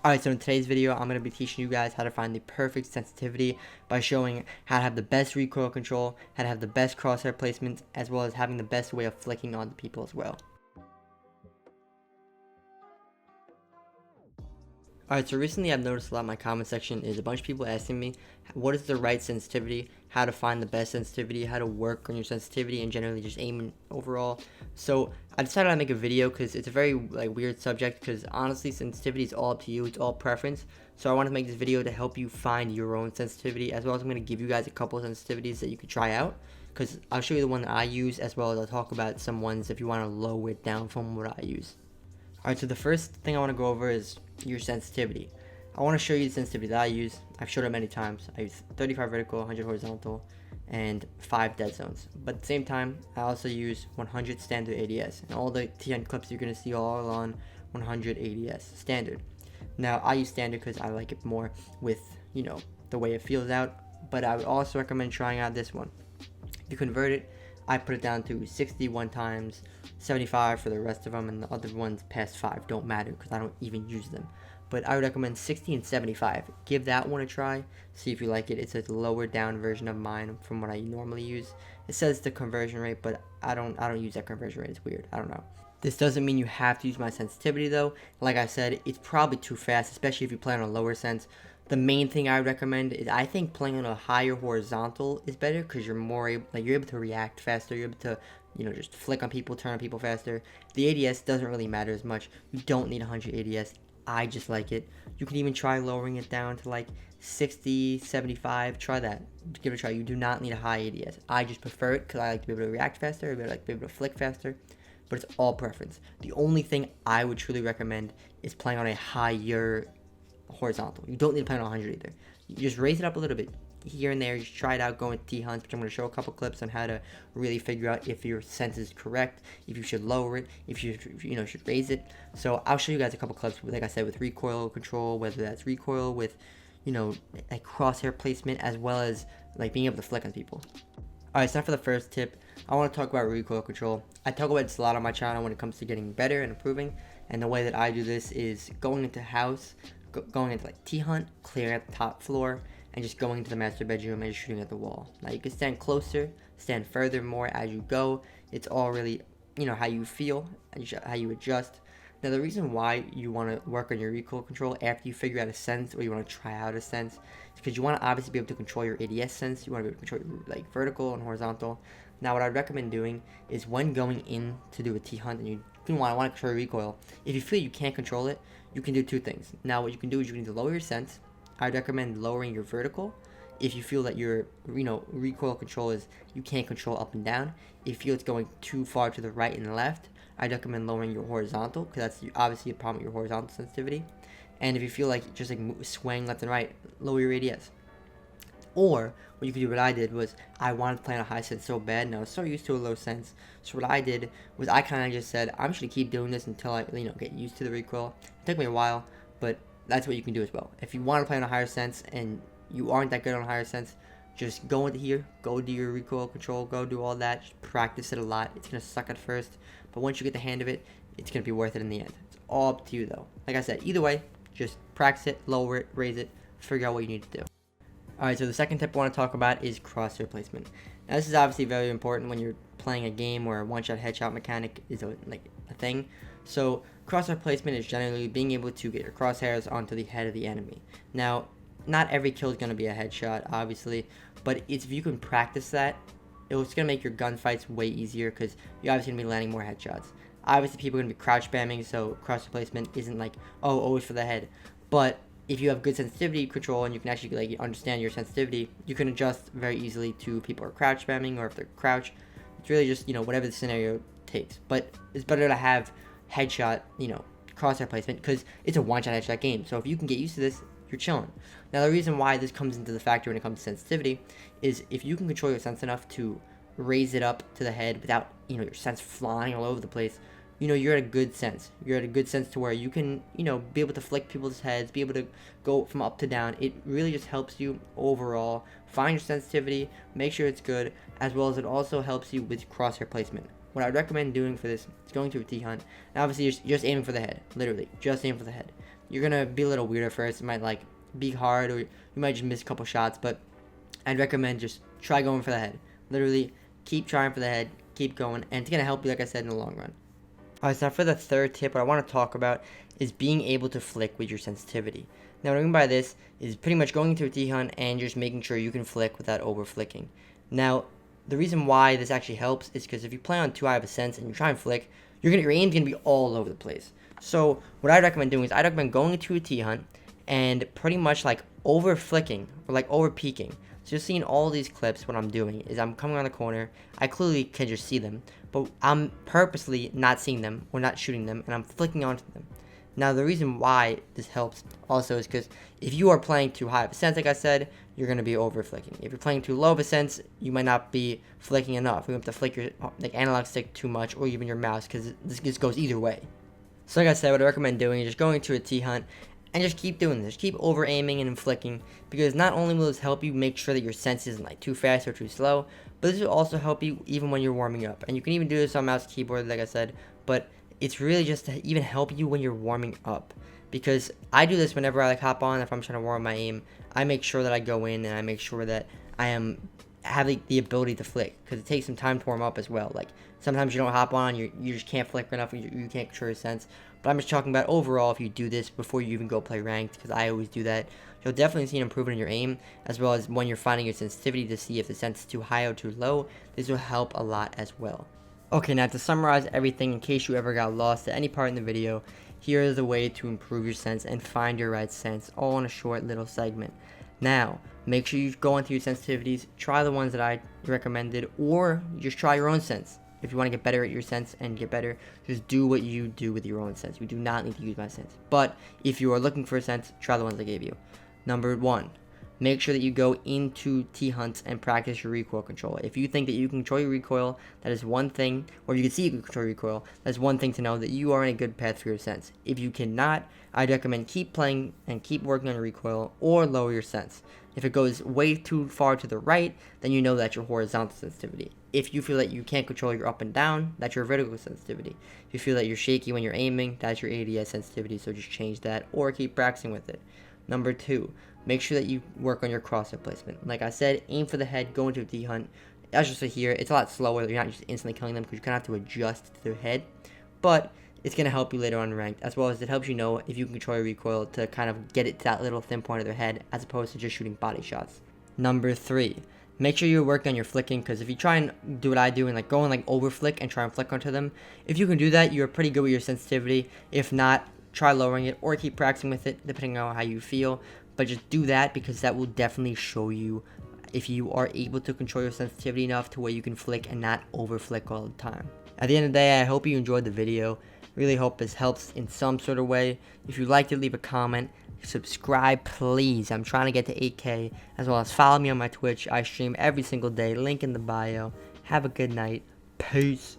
Alright, so in today's video, I'm going to be teaching you guys how to find the perfect sensitivity by showing how to have the best recoil control, how to have the best crosshair placements, as well as having the best way of flicking onto people as well. Alright, so recently I've noticed a lot in my comment section is a bunch of people asking me what is the right sensitivity, how to find the best sensitivity, how to work on your sensitivity, and generally just aiming overall. So I decided to make a video because it's a very weird subject, because honestly sensitivity is all up to you, it's all preference. So I want to make this video to help you find your own sensitivity, as well as I'm going to give you guys a couple of sensitivities that you could try out, because I'll show you the one that I use, as well as I'll talk about some ones if you want to lower it down from what I use. Alright, so the first thing I want to go over is your sensitivity. I want to show you the sensitivity that I use. I've showed it many times. I use 35 vertical, 100 horizontal, and 5 dead zones. But at the same time, I also use 100 standard ADS. And all the TN clips you're going to see all on 100 ADS standard. Now, I use standard because I like it more with, the way it feels out. But I would also recommend trying out this one. If you convert it, I put it down to 61 times, 75 for the rest of them, and the other ones past 5 don't matter because I don't even use them. But I would recommend 60 and 75. Give that one a try, see if you like it. It's a lower down version of mine from what I normally use. It says the conversion rate, but I don't use that conversion rate. It's weird. I don't know. This doesn't mean you have to use my sensitivity though. Like I said, it's probably too fast, especially if you play on a lower sense. The main thing I would recommend is, I think playing on a higher horizontal is better, because you're more able, you're able to react faster. You're able to, just flick on people, turn on people faster. The ADS doesn't really matter as much. You don't need 100 ADS. I just like it. You can even try lowering it down to 60, 75. Try that. Give it a try. You do not need a high ADS. I just prefer it because I like to be able to react faster. I like to be able to flick faster. But it's all preference. The only thing I would truly recommend is playing on a higher horizontal. You don't need to play on 100 either. You just raise it up a little bit here and there. Just try it out, go with T-hunts, which I'm going to show a couple clips on how to really figure out if your sense is correct, if you should lower it, if you should raise it. So I'll show you guys a couple clips, like I said, with recoil control, whether that's recoil with crosshair placement, as well as being able to flick on people. Alright, so now for the first tip, I want to talk about recoil control. I talk about this a lot on my channel when it comes to getting better and improving, and the way that I do this is going into house, going into T-hunt, clearing at the top floor, and just going into the master bedroom and just shooting at the wall. Now you can stand closer, stand further more as you go. It's all really, how you feel, how you adjust. Now the reason why you want to work on your recoil control after you figure out a sense, or you want to try out a sense, is because you want to obviously be able to control your ADS sense. You want to be able to control your vertical and horizontal. Now what I'd recommend doing is, when going in to do a T-hunt and you want to control your recoil, if you feel you can't control it, you can do two things. Now what you can do is you can either lower your sense. I'd recommend lowering your vertical if you feel that your recoil control is, you can't control up and down. If you feel it's going too far to the right and left, I'd recommend lowering your horizontal, because that's obviously a problem with your horizontal sensitivity. And if you feel like just swaying left and right, lower your ADS. Or what you could do, what I did was, I wanted to play on a high sense so bad, and I was so used to a low sense. So what I did was, I kind of just said, I'm just gonna keep doing this until I get used to the recoil. It took me a while, but that's what you can do as well. If you want to play on a higher sense and you aren't that good on a higher sense, just go into here, go do your recoil control, go do all that, just practice it a lot. It's gonna suck at first, but once you get the hand of it, it's gonna be worth it in the end. It's all up to you though. Like I said, either way, just practice it, lower it, raise it, figure out what you need to do. Alright, so the second tip I want to talk about is crosshair placement. Now this is obviously very important when you're playing a game where a one-shot headshot mechanic is a thing. So crosshair placement is generally being able to get your crosshairs onto the head of the enemy. Now, not every kill is going to be a headshot, obviously, but if you can practice that, it's going to make your gunfights way easier, because you're obviously going to be landing more headshots. Obviously, people are going to be crouch spamming, so crosshair placement isn't always for the head. But if you have good sensitivity control and you can actually understand your sensitivity, you can adjust very easily to people who are crouch spamming, or if they're crouch. It's really just, whatever the scenario takes. But it's better to have headshot, crosshair placement, because it's a one-shot headshot game. So if you can get used to this, you're chilling. Now the reason why this comes into the factor when it comes to sensitivity is, if you can control your sense enough to raise it up to the head without, your sense flying all over the place, you're at a good sense. You're at a good sense to where you can, be able to flick people's heads, be able to go from up to down. It really just helps you overall find your sensitivity, make sure it's good, as well as it also helps you with crosshair placement. What I'd recommend doing for this is going to a T-hunt, and obviously you're just aiming for the head, literally, just aim for the head. you're gonna be a little weird at first. It might like be hard, or you might just miss a couple shots, but I'd recommend just try going for the head. Literally, keep trying for the head, keep going, and it's gonna help you, like I said, in the long run. Alright, so now for the third tip, what I want to talk about is being able to flick with your sensitivity. Now, what I mean by this is pretty much going into a T-hunt and just making sure you can flick without over flicking. Now, the reason why this actually helps is because if you play on too high of a sense and you try and flick, your aim's gonna be all over the place. So what I recommend doing is I recommend going into a T-hunt and pretty much like over flicking or like over peeking. So you'll see in all these clips what I'm doing is I'm coming around the corner. I clearly can just see them, but I'm purposely not seeing them or not shooting them, and I'm flicking onto them. Now, the reason why this helps also is because if you are playing too high of a sense, like I said, you're going to be over flicking. If you're playing too low of a sense, you might not be flicking enough. You have to flick your like analog stick too much, or even your mouse, because this goes either way. So like I said, what I recommend doing is just going to a T-hunt and just keep doing this. Keep over aiming and flicking, because not only will this help you make sure that your sense isn't like too fast or too slow, but this will also help you even when you're warming up. And you can even do this on mouse keyboard, like I said, but it's really just to even help you when you're warming up. Because I do this whenever I like hop on. If I'm trying to warm my aim, I make sure that I go in and I make sure that I have the ability to flick, because it takes some time to warm up as well. Like sometimes you don't hop on, you just can't flick enough, you can't control your sense. But I'm just talking about overall, if you do this before you even go play ranked, because I always do that, you'll definitely see an improvement in your aim, as well as when you're finding your sensitivity to see if the sense is too high or too low. This will help a lot as well. Okay, now to summarize everything, in case you ever got lost at any part in the video, here is a way to improve your sense and find your right sense, all in a short little segment. Now, make sure you go into your sensitivities, try the ones that I recommended, or just try your own sense. If you want to get better at your sense and get better, just do what you do with your own sense. You do not need to use my sense. But if you are looking for a sense, try the ones I gave you. Number 1, make sure that you go into T-hunts and practice your recoil control. If you think that you can control your recoil, that is one thing, or if you can see you can control your recoil, that's one thing to know that you are in a good path for your sense. If you cannot, I'd recommend keep playing and keep working on your recoil, or lower your sense. If it goes way too far to the right, then you know that's your horizontal sensitivity. If you feel that you can't control your up and down, that's your vertical sensitivity. If you feel that you're shaky when you're aiming, that's your ADS sensitivity, so just change that or keep practicing with it. Number 2, make sure that you work on your crosshair placement. Like I said, aim for the head, go into a T-hunt. As you see here, it's a lot slower. You're not just instantly killing them, because you kind of have to adjust to their head. But it's going to help you later on in ranked, as well as it helps you know if you can control your recoil to kind of get it to that little thin point of their head, as opposed to just shooting body shots. Number 3, make sure you're working on your flicking, because if you try and do what I do and like go and like over flick and try and flick onto them, if you can do that, you're pretty good with your sensitivity. If not, try lowering it or keep practicing with it, depending on how you feel. But just do that, because that will definitely show you if you are able to control your sensitivity enough to where you can flick and not over flick all the time. At the end of the day, I hope you enjoyed the video. Really hope this helps in some sort of way. If you liked it, leave a comment. Subscribe, please. I'm trying to get to 8K, as well as follow me on my Twitch. I stream every single day. Link in the bio. Have a good night. Peace.